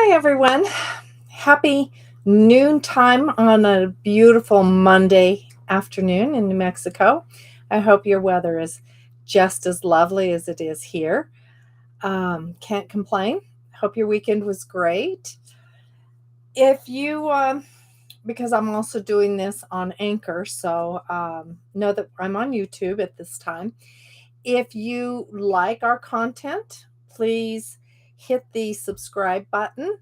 Hi, everyone. Happy noontime on a beautiful Monday afternoon in New Mexico. I hope your weather is just as lovely as it is here. Can't complain. Hope your weekend was great. If you, because I'm also doing this on Anchor, so know that I'm on YouTube at this time. If you like our content, please hit the subscribe button,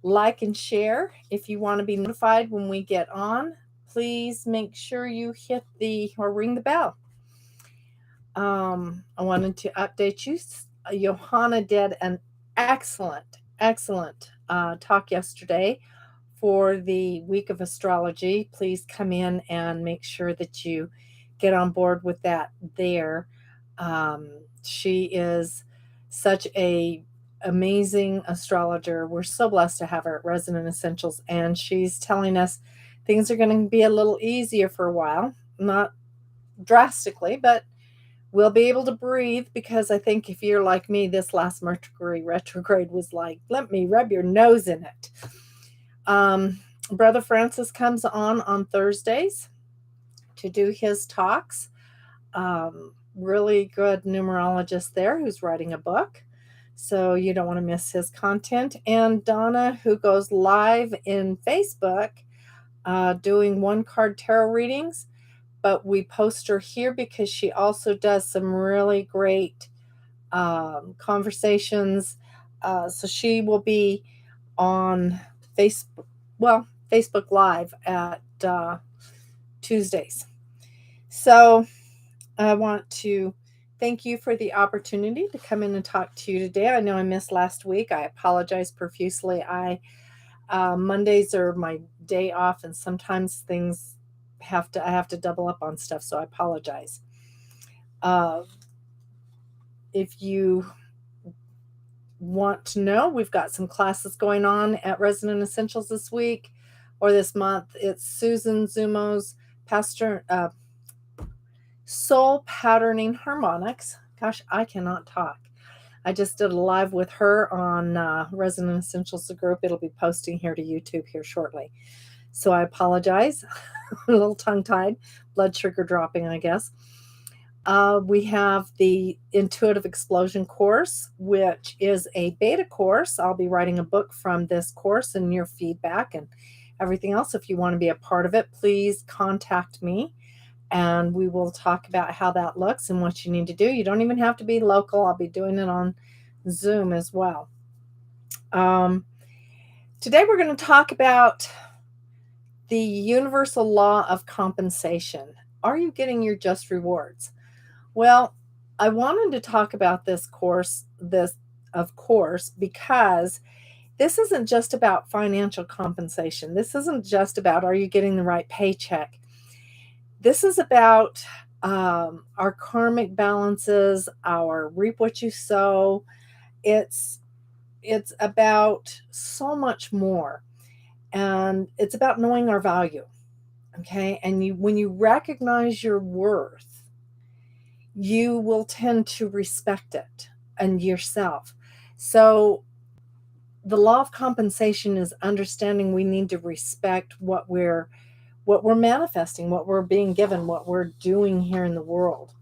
like and share. If you want to be notified when we get on, please make sure you hit the or ring the bell. I wanted to update you. Johanna did an excellent talk yesterday for the week of astrology. Please come in and make sure that you get on board with that there. She is such a amazing astrologer. We're so blessed to have her at Resonant Essentials, and she's telling us things are going to be a little easier for a while. Not drastically, but we'll be able to breathe, because I think if you're like me, this last Mercury retrograde was like, let me rub your nose in it. Brother Francis comes on Thursdays to do his talks. Really good numerologist there who's writing a book. So you don't want to miss his content. And Donna, who goes live in Facebook doing one card tarot readings, but we post her here because she also does some really great conversations. So she will be on Facebook, Facebook Live at Tuesdays. So I want to thank you for the opportunity to come in and talk to you today. I know I missed last week. I apologize profusely. Mondays are my day off, and sometimes I have to double up on stuff, so I apologize. If you want to know, we've got some classes going on at Resonant Essentials this week or this month. It's Susan Zumo's Soul Patterning Harmonics. Gosh, I cannot talk. I just did a live with her on Resonant Essentials, the group. It'll be posting here to YouTube here shortly. So I apologize. A little tongue-tied, blood sugar dropping, I guess. We have the Intuitive Explosion course, which is a beta course. I'll be writing a book from this course and your feedback and everything else. If you want to be a part of it, please contact me, and we will talk about how that looks and what you need to do. You don't even have to be local. I'll be doing it on Zoom as well. Today we're going to talk about the universal law of compensation. Are you getting your just rewards? Well, I wanted to talk about this course, because this isn't just about financial compensation. This isn't just about, are you getting the right paycheck? This is about our karmic balances, our reap what you sow. It's about so much more, and it's about knowing our value. Okay, and when you recognize your worth, you will tend to respect it and yourself. So the law of compensation is understanding we need to respect what we're manifesting, what we're being given, what we're doing here in the world.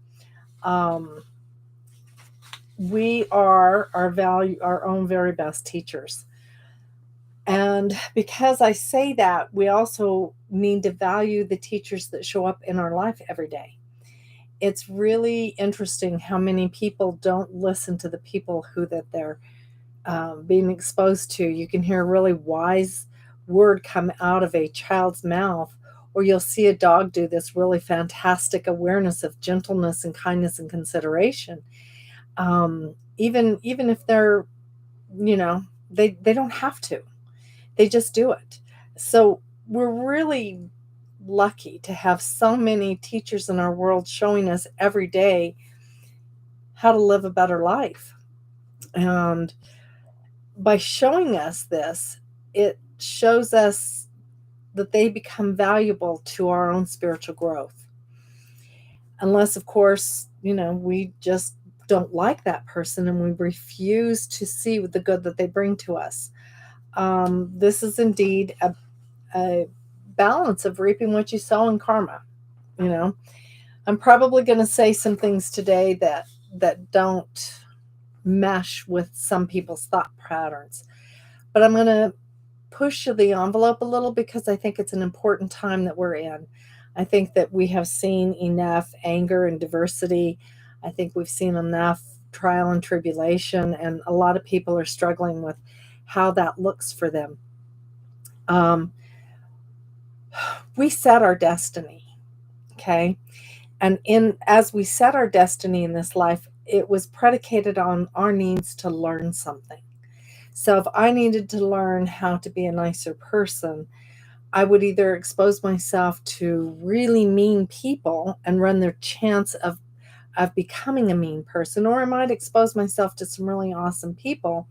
We are our own very best teachers. And because I say that, we also need to value the teachers that show up in our life every day. It's really interesting how many people don't listen to the people that they're being exposed to. You can hear a really wise word come out of a child's mouth, or you'll see a dog do this really fantastic awareness of gentleness and kindness and consideration. Even if they're, they don't have to. They just do it. So we're really lucky to have so many teachers in our world showing us every day how to live a better life. And by showing us this, it shows us that they become valuable to our own spiritual growth. Unless, of course, we just don't like that person and we refuse to see the good that they bring to us. This is indeed a balance of reaping what you sow in karma. You know, I'm probably going to say some things today that don't mesh with some people's thought patterns, but I'm going to push the envelope a little because I think it's an important time that we're in. I think that we have seen enough anger and diversity. I think we've seen enough trial and tribulation, and a lot of people are struggling with how that looks for them. Um, we set our destiny, okay? And in as we set our destiny in this life, it was predicated on our needs to learn something. So if I needed to learn how to be a nicer person, I would either expose myself to really mean people and run their chance of becoming a mean person, or I might expose myself to some really awesome people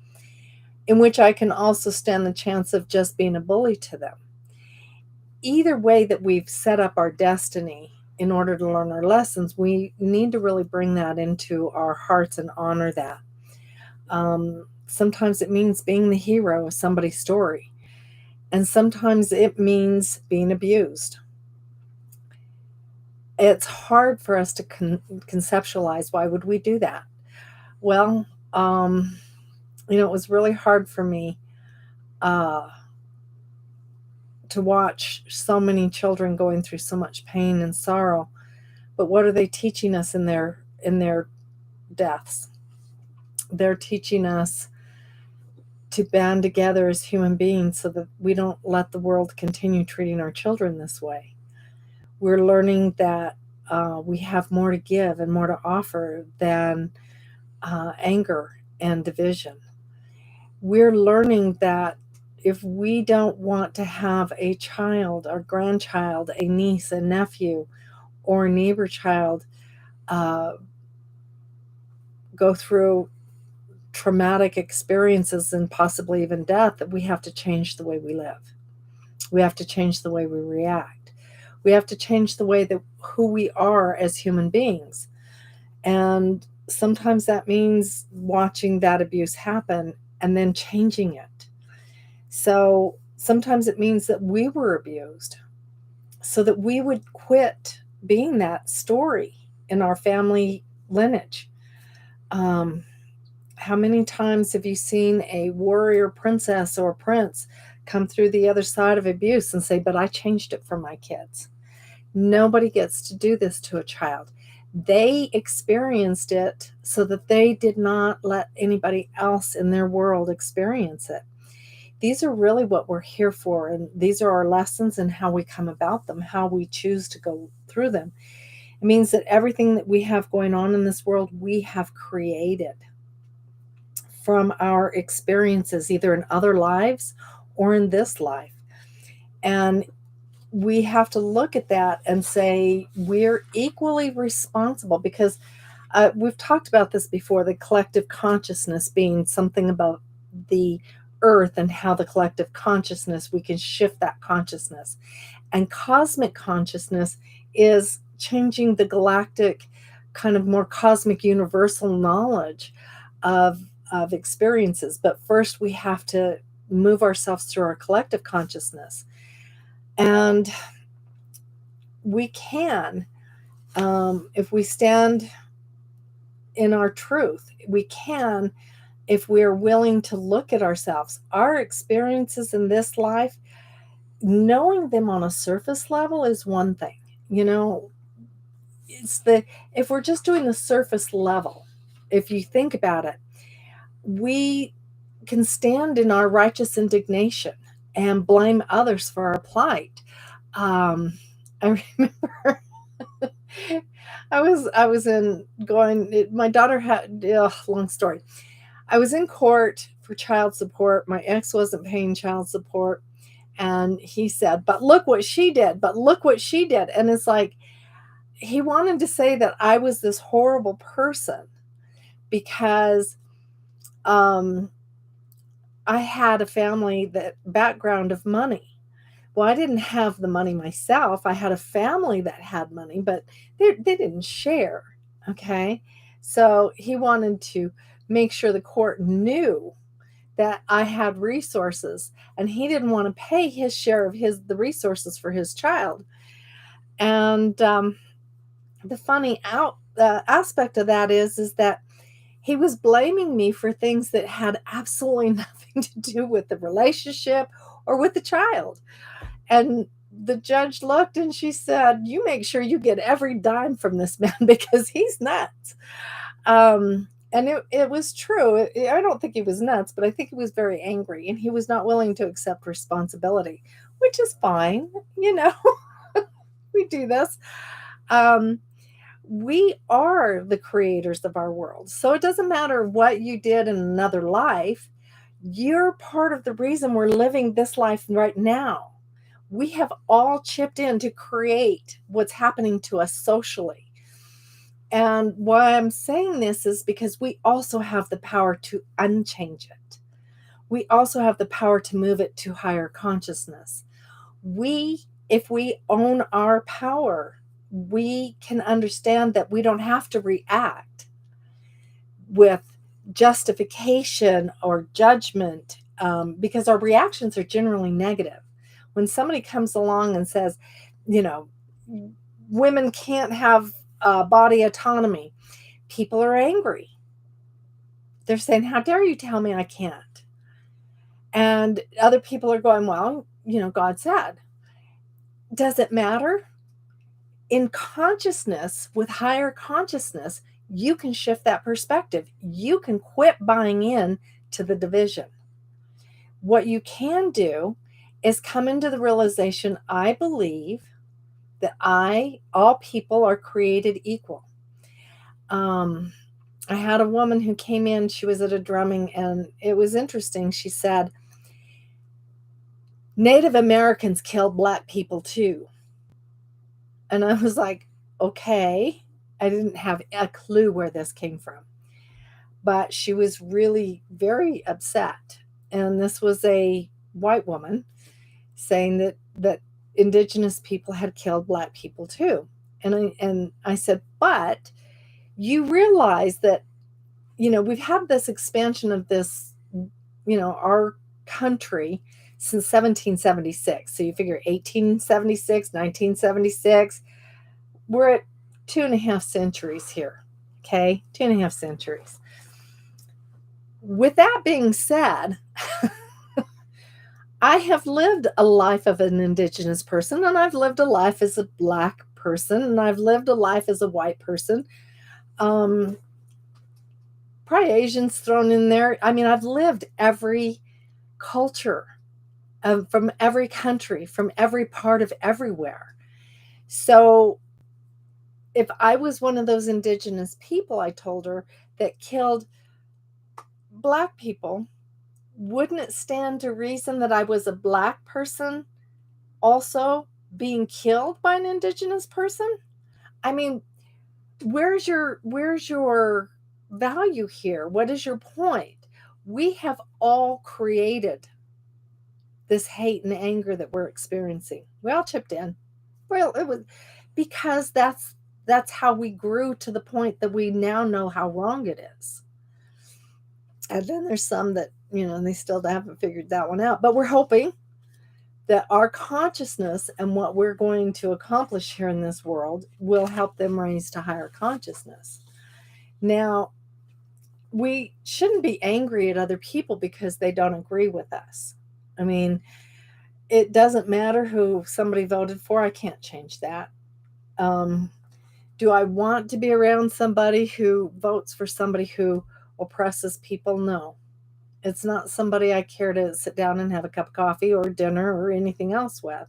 in which I can also stand the chance of just being a bully to them. Either way that we've set up our destiny in order to learn our lessons, we need to really bring that into our hearts and honor that. Sometimes it means being the hero of somebody's story, and sometimes it means being abused. It's hard for us to conceptualize why would we do that. Well, it was really hard for me uh, to watch so many children going through so much pain and sorrow. But what are they teaching us in their deaths? They're teaching us to band together as human beings so that we don't let the world continue treating our children this way. We're learning that we have more to give and more to offer than anger and division. We're learning that if we don't want to have a child or grandchild, a niece, a nephew, or a neighbor child uh, go through traumatic experiences and possibly even death, that we have to change the way we live. We have to change the way we react. We have to change the way that who we are as human beings. And sometimes that means watching that abuse happen and then changing it. So sometimes it means that we were abused so that we would quit being that story in our family lineage. Um, how many times have you seen a warrior princess or prince come through the other side of abuse and say, but I changed it for my kids? Nobody gets to do this to a child. They experienced it so that they did not let anybody else in their world experience it. These are really what we're here for, and these are our lessons and how we come about them, how we choose to go through them. It means that everything that we have going on in this world, we have created from our experiences, either in other lives or in this life. And we have to look at that and say we're equally responsible because we've talked about this before, the collective consciousness being something about the earth and how the collective consciousness, we can shift that consciousness. And cosmic consciousness is changing the galactic, kind of more cosmic universal knowledge of experiences. But first, we have to move ourselves through our collective consciousness. And we can, if we stand in our truth, we can, if we're willing to look at ourselves, our experiences in this life, knowing them on a surface level is one thing. You know, if we're just doing the surface level, if you think about it, we can stand in our righteous indignation and blame others for our plight. I remember I was in going. My daughter had long story. I was in court for child support. My ex wasn't paying child support, and he said, "But look what she did. But look what she did." And it's like he wanted to say that I was this horrible person because um, I had a family that background of money. Well, I didn't have the money myself. I had a family that had money, but they didn't share. Okay. So he wanted to make sure the court knew that I had resources, and he didn't want to pay his share of the resources for his child. And the funny aspect of that is that he was blaming me for things that had absolutely nothing to do with the relationship or with the child. And the judge looked and she said, "You make sure you get every dime from this man because he's nuts." And it was true. I don't think he was nuts, but I think he was very angry and he was not willing to accept responsibility, which is fine. You know, we do this. Um, we are the creators of our world. So it doesn't matter what you did in another life. You're part of the reason we're living this life right now. We have all chipped in to create what's happening to us socially. And why I'm saying this is because we also have the power to unchange it. We also have the power to move it to higher consciousness. If we own our power, we can understand that we don't have to react with justification or judgment, because our reactions are generally negative. When somebody comes along and says, you know, women can't have body autonomy, people are angry. They're saying, "How dare you tell me I can't?" And other people are going, "Well, God said." Does it matter? In consciousness, with higher consciousness, you can shift that perspective. You can quit buying in to the division. What you can do is come into the realization, I believe that all people are created equal. I had a woman who came in, she was at a drumming, and it was interesting. She said, Native Americans killed Black people too. And I was like, okay. I didn't have a clue where this came from. But she was really very upset. And this was a white woman saying that Indigenous people had killed Black people too. And I said, but you realize that, we've had this expansion of this, our country since 1776. So you figure 1876, 1976, we're at 2.5 centuries here. Okay, 2.5 centuries. With that being said, I have lived a life of an Indigenous person, and I've lived a life as a Black person, and I've lived a life as a white person. Probably Asians thrown in there. I mean, I've lived every culture from every country, from every part of everywhere. So if I was one of those Indigenous people, I told her, that killed Black people, wouldn't it stand to reason that I was a Black person also being killed by an Indigenous person? I mean, where's your value here? What is your point? We have all created this hate and anger that we're experiencing. We all chipped in. Well, it was because that's how we grew to the point that we now know how wrong it is. And then there's some that, they still haven't figured that one out. But we're hoping that our consciousness and what we're going to accomplish here in this world will help them raise to higher consciousness. Now, we shouldn't be angry at other people because they don't agree with us. I mean, it doesn't matter who somebody voted for. I can't change that. Do I want to be around somebody who votes for somebody who oppresses people? No. It's not somebody I care to sit down and have a cup of coffee or dinner or anything else with,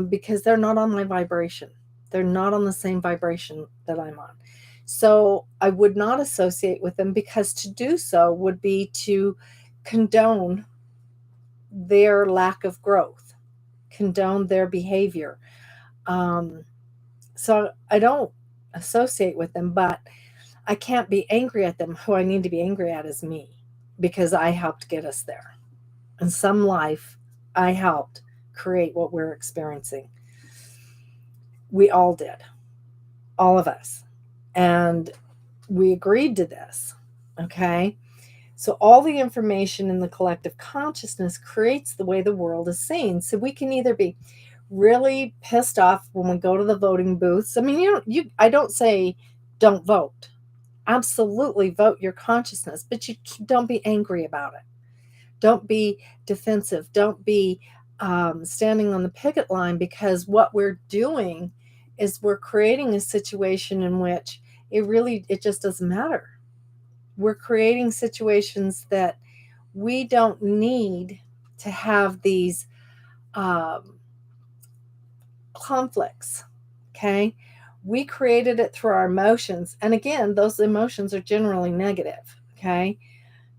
because they're not on my vibration. They're not on the same vibration that I'm on. So I would not associate with them, because to do so would be to condone their lack of growth, condone their behavior. So I don't associate with them, but I can't be angry at them. Who I need to be angry at is me, because I helped get us there. In some life, I helped create what we're experiencing. We all did, all of us. And we agreed to this, okay? So all the information in the collective consciousness creates the way the world is seen. So we can either be really pissed off when we go to the voting booths. I mean, I don't say don't vote. Absolutely vote your consciousness, but you don't be angry about it. Don't be defensive. Don't be standing on the picket line, because what we're doing is we're creating a situation in which it just doesn't matter. We're creating situations that we don't need to have these um, conflicts. Okay. We created it through our emotions. And again, those emotions are generally negative. Okay.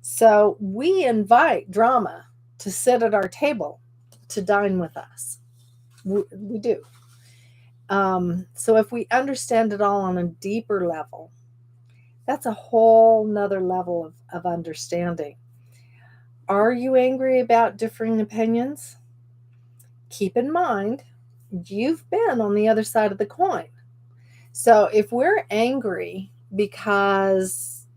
So we invite drama to sit at our table to dine with us. We do. So if we understand it all on a deeper level, that's a whole nother level of understanding. Are you angry about differing opinions? Keep in mind, you've been on the other side of the coin. So if we're angry because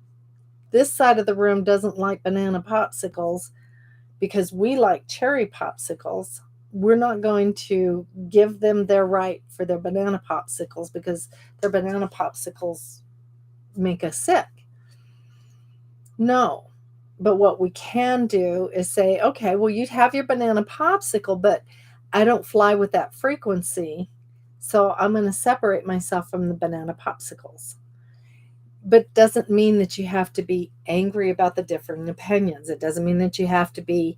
this side of the room doesn't like banana popsicles because we like cherry popsicles, we're not going to give them their right for their banana popsicles because their banana popsicles make us sick. No. But what we can do is say, okay, well, you'd have your banana popsicle, but I don't fly with that frequency. So I'm going to separate myself from the banana popsicles. But doesn't mean that you have to be angry about the different opinions. It doesn't mean that you have to be,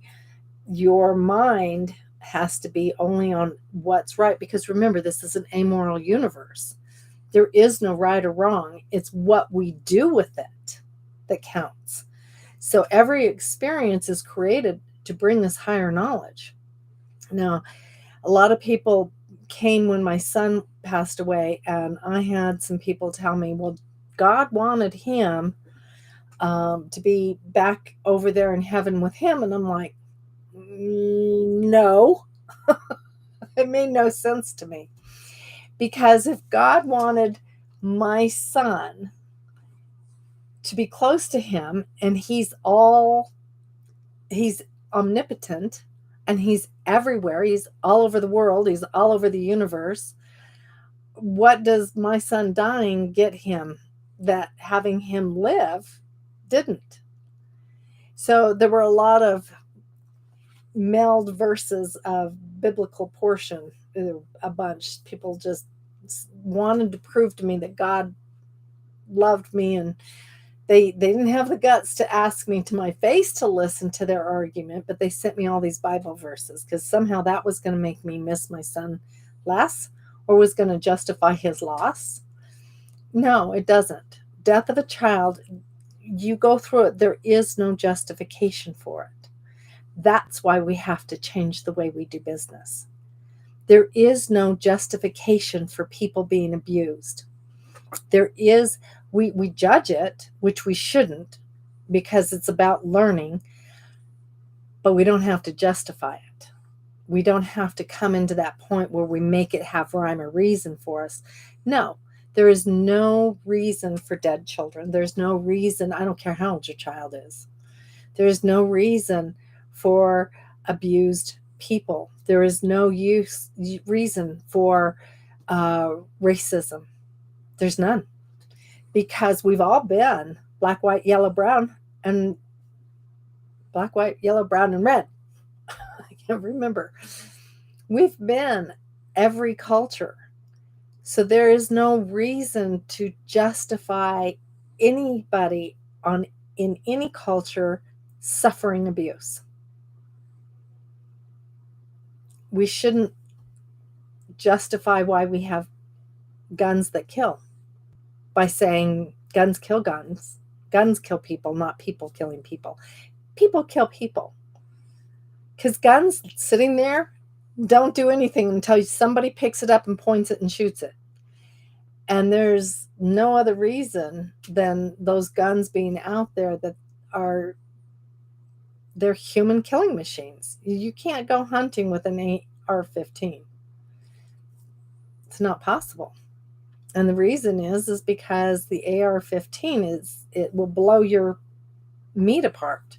your mind has to be only on what's right. Because remember, this is an amoral universe. There is no right or wrong. It's what we do with it that counts. So every experience is created to bring us higher knowledge. Now, a lot of people came when my son passed away, and I had some people tell me, well, God wanted him to be back over there in heaven with him. And I'm like, no, it made no sense to me. Because if God wanted my son to be close to him, and he's omnipotent, and he's everywhere, he's all over the world, he's all over the universe, what does my son dying get him that having him live didn't? So there were a lot of meld verses of biblical portion, a bunch. People just wanted to prove to me that God loved me, and they didn't have the guts to ask me to my face to listen to their argument, but they sent me all these Bible verses because somehow that was going to make me miss my son less, or was going to justify his loss. No, it doesn't. Death of a child, you go through it, there is no justification for it. That's why we have to change the way we do business. There is no justification for people being abused. There is, we judge it, which we shouldn't, because it's about learning, but we don't have to justify it. We don't have to come into that point where we make it have rhyme or reason for us. No, there is no reason for dead children. There's no reason, I don't care how old your child is. There is no reason for abused people. There is no reason for racism. There's none. Because we've all been black, white, yellow, brown, and black, white, yellow, brown, and red. I can't remember. We've been every culture. So there is no reason to justify anybody in any culture suffering abuse. We shouldn't justify why we have guns that kill by saying guns kill guns. Guns kill people, not people killing people. People kill people. Because guns sitting there don't do anything until somebody picks it up and points it and shoots it. And there's no other reason than those guns being out there that they're human killing machines. You can't go hunting with an AR-15. It's not possible. And the reason is because the AR-15 it will blow your meat apart.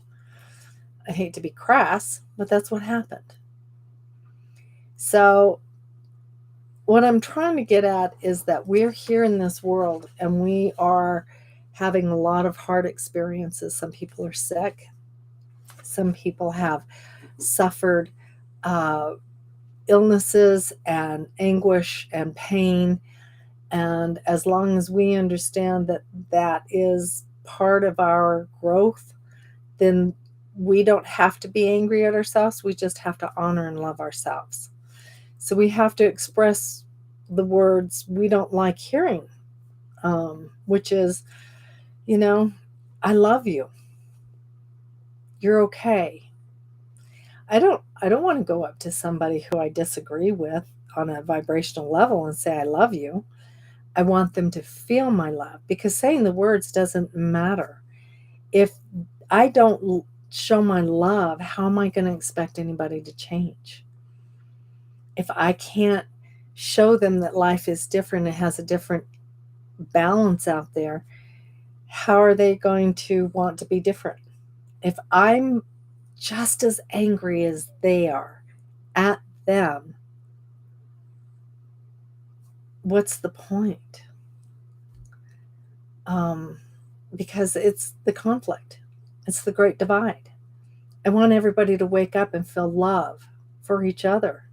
I hate to be crass, but that's what happened. So what I'm trying to get at is that we're here in this world and we are having a lot of hard experiences. Some people are sick. Some people have suffered uh, illnesses and anguish and pain. And as long as we understand that that is part of our growth, then we don't have to be angry at ourselves. We just have to honor and love ourselves. So we have to express the words we don't like hearing, which is, you know, I love you. You're okay. I don't want to go up to somebody who I disagree with on a vibrational level and say I love you. I want them to feel my love, because saying the words doesn't matter. If I don't show my love, how am I going to expect anybody to change? If I can't show them that life is different, it has a different balance out there, how are they going to want to be different? If I'm just as angry as they are at them, what's the point? Because it's the conflict. It's the great divide. I want everybody to wake up and feel love for each other,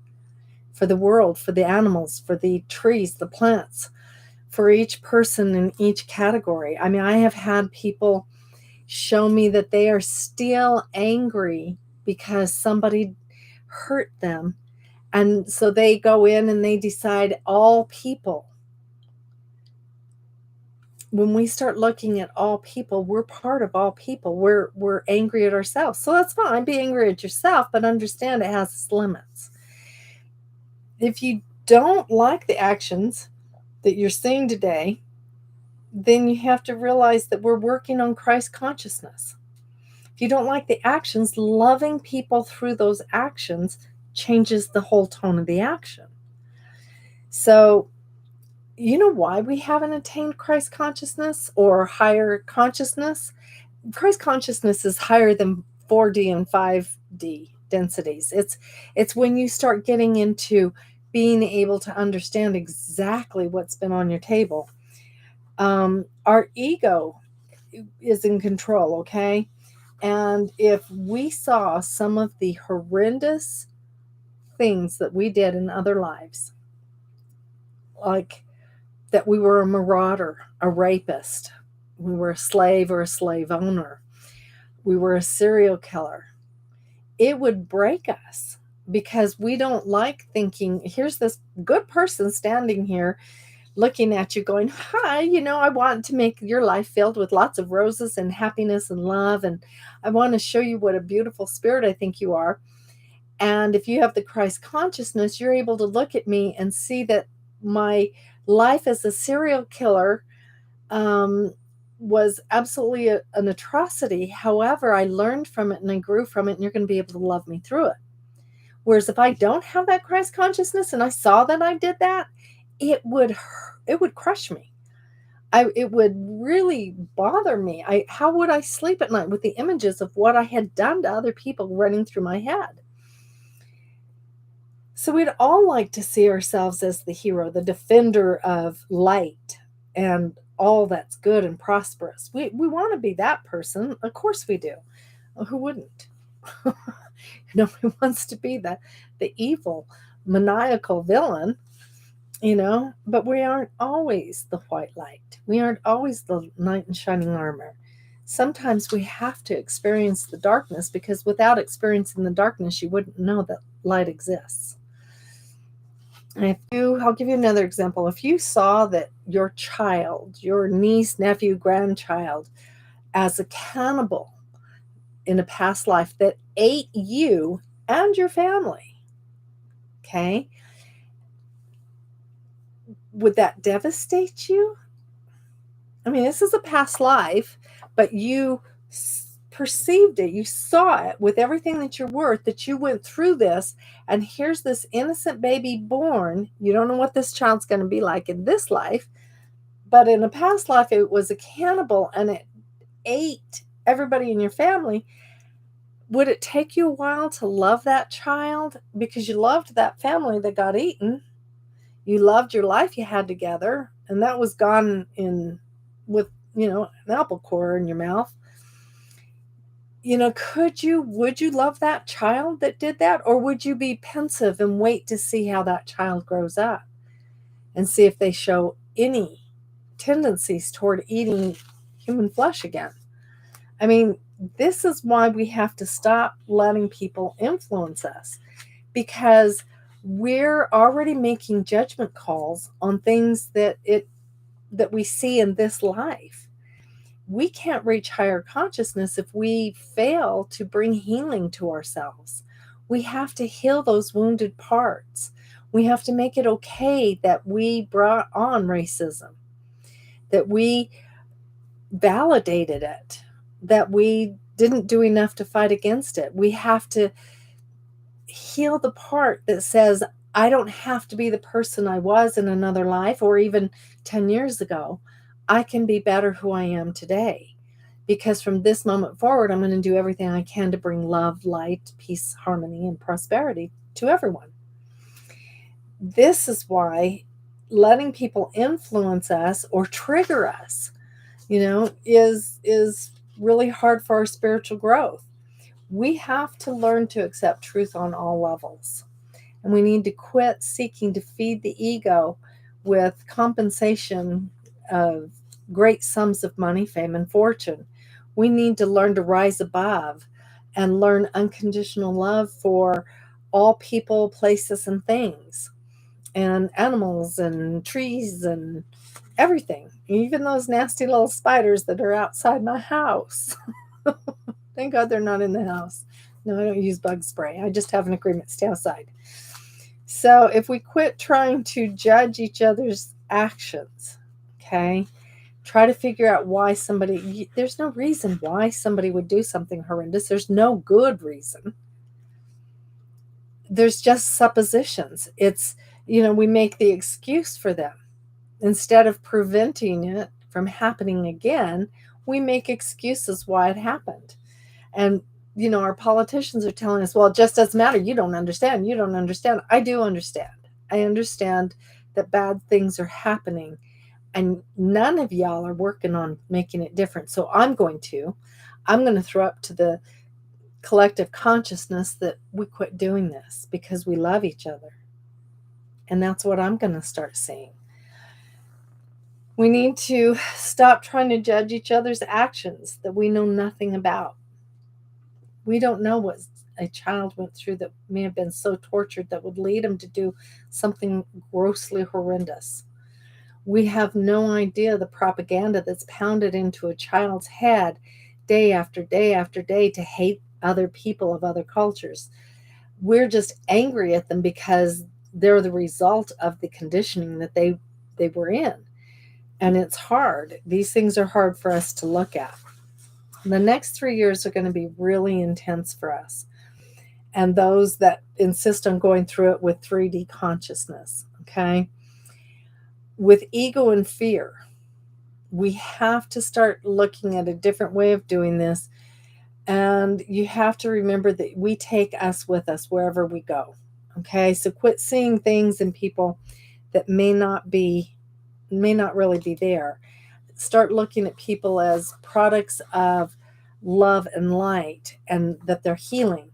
for the world, for the animals, for the trees, the plants, for each person in each category. I mean, I have had people show me that they are still angry because somebody hurt them. And so they go in and they decide all people. When we start looking at all people, we're part of all people. We're angry at ourselves. So that's fine. Be angry at yourself, but understand it has its limits. If you don't like the actions that you're seeing today, then you have to realize that we're working on Christ consciousness. If you don't like the actions, loving people through those actions changes the whole tone of the action. So, you know why we haven't attained Christ consciousness or higher consciousness? Christ consciousness is higher than 4D and 5D densities. It's when you start getting into being able to understand exactly what's been on your table. Our ego is in control, okay? And if we saw some of the horrendous things that we did in other lives, like that we were a marauder, a rapist, we were a slave or a slave owner, we were a serial killer, it would break us, because we don't like thinking, here's this good person standing here looking at you going, hi, I want to make your life filled with lots of roses and happiness and love. And I want to show you what a beautiful spirit I think you are. And if you have the Christ consciousness, you're able to look at me and see that my life as a serial killer was absolutely an atrocity. However, I learned from it and I grew from it, and you're going to be able to love me through it. Whereas if I don't have that Christ consciousness and I saw that I did that, it would crush me. It would really bother me. How would I sleep at night with the images of what I had done to other people running through my head? So we'd all like to see ourselves as the hero, the defender of light and all that's good and prosperous. We want to be that person. Of course we do. Well, who wouldn't? Who wants to be the evil, maniacal villain, but we aren't always the white light. We aren't always the knight in shining armor. Sometimes we have to experience the darkness, because without experiencing the darkness, you wouldn't know that light exists. And I'll give you another example. If you saw that your child, your niece, nephew, grandchild, as a cannibal in a past life that ate you and your family, okay, would that devastate you? I mean, this is a past life, but you perceived it, you saw it with everything that you're worth, that you went through this, and here's this innocent baby born. You don't know what this child's going to be like in this life, but in a past life, it was a cannibal and it ate everybody in your family, would it take you a while to love that child because you loved that family that got eaten? You loved your life you had together, and that was gone in with, an apple core in your mouth. Would you love that child that did that? Or would you be pensive and wait to see how that child grows up and see if they show any tendencies toward eating human flesh again? I mean, this is why we have to stop letting people influence us, because we're already making judgment calls on things that we see in this life. We can't reach higher consciousness if we fail to bring healing to ourselves. We have to heal those wounded parts. We have to make it okay that we brought on racism, that we validated it, that we didn't do enough to fight against it. We have to heal the part that says, I don't have to be the person I was in another life or even 10 years ago. I can be better who I am today. Because from this moment forward, I'm going to do everything I can to bring love, light, peace, harmony, and prosperity to everyone. This is why letting people influence us or trigger us, is really hard for our spiritual growth. We have to learn to accept truth on all levels. And we need to quit seeking to feed the ego with compensation of great sums of money, fame, and fortune. We need to learn to rise above and learn unconditional love for all people, places, and things, and animals, and trees, and everything, even those nasty little spiders that are outside my house. Thank God they're not in the house. No, I don't use bug spray. I just have an agreement to stay outside. So if we quit trying to judge each other's actions, okay, try to figure out why there's no reason why somebody would do something horrendous. There's no good reason. There's just suppositions. It's, we make the excuse for them. Instead of preventing it from happening again, we make excuses why it happened. And, our politicians are telling us, well, it just doesn't matter. You don't understand. You don't understand. I do understand. I understand that bad things are happening, and none of y'all are working on making it different. So I'm going to throw up to the collective consciousness that we quit doing this because we love each other. And that's what I'm going to start seeing. We need to stop trying to judge each other's actions that we know nothing about. We don't know what a child went through that may have been so tortured that would lead them to do something grossly horrendous. We have no idea the propaganda that's pounded into a child's head day after day after day to hate other people of other cultures. We're just angry at them because they're the result of the conditioning that they were in. And it's hard. These things are hard for us to look at. The next 3 years are going to be really intense for us. And those that insist on going through it with 3D consciousness, okay? With ego and fear, we have to start looking at a different way of doing this. And you have to remember that we take us with us wherever we go, okay? So quit seeing things and people that may not really be there. Start looking at people as products of love and light, and that they're healing.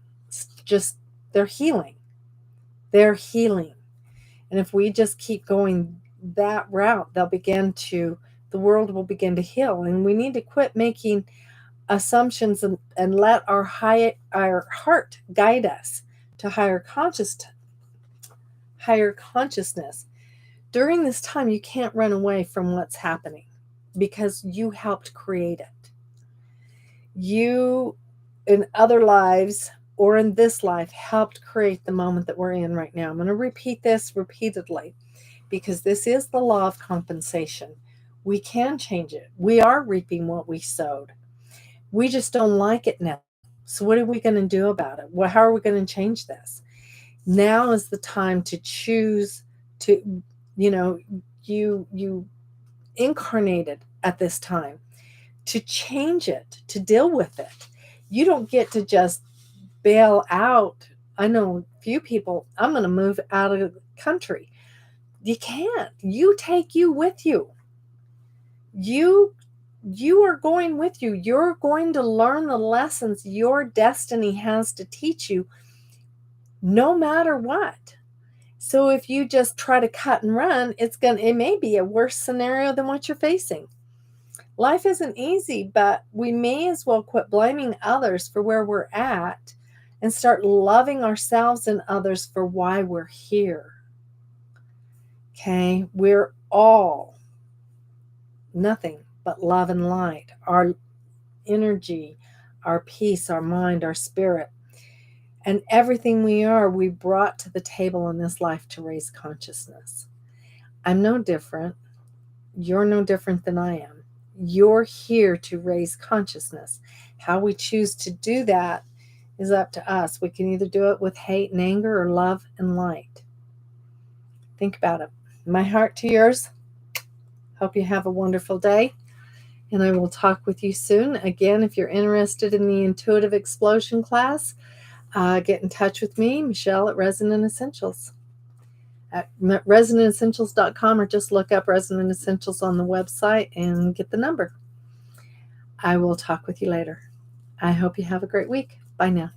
They're healing. They're healing. And if we just keep going that route, the world will begin to heal. And we need to quit making assumptions and let our heart guide us to higher consciousness. During this time, you can't run away from what's happening because you helped create it. You, in other lives or in this life, helped create the moment that we're in right now. I'm going to repeat this repeatedly because this is the law of compensation. We can change it. We are reaping what we sowed. We just don't like it now. So what are we going to do about it? Well, how are we going to change this? Now is the time to choose to, you incarnated at this time to change it, to deal with it. You don't get to just bail out. I know a few people, I'm going to move out of the country. You can't. You take you with you. You are going with you. You're going to learn the lessons your destiny has to teach you no matter what. So if you just try to cut and run, it may be a worse scenario than what you're facing. Life isn't easy, but we may as well quit blaming others for where we're at and start loving ourselves and others for why we're here. Okay? We're all nothing but love and light. Our energy, our peace, our mind, our spirit, and everything we are, we brought to the table in this life to raise consciousness. I'm no different. You're no different than I am. You're here to raise consciousness. How we choose to do that is up to us. We can either do it with hate and anger or love and light. Think about it. My heart to yours. Hope you have a wonderful day. And I will talk with you soon. Again, if you're interested in the Intuitive Explosion class, get in touch with me, Michelle at Resonant Essentials. At resonantessentials.com, or just look up Resonant Essentials on the website and get the number. I will talk with you later. I hope you have a great week. Bye now.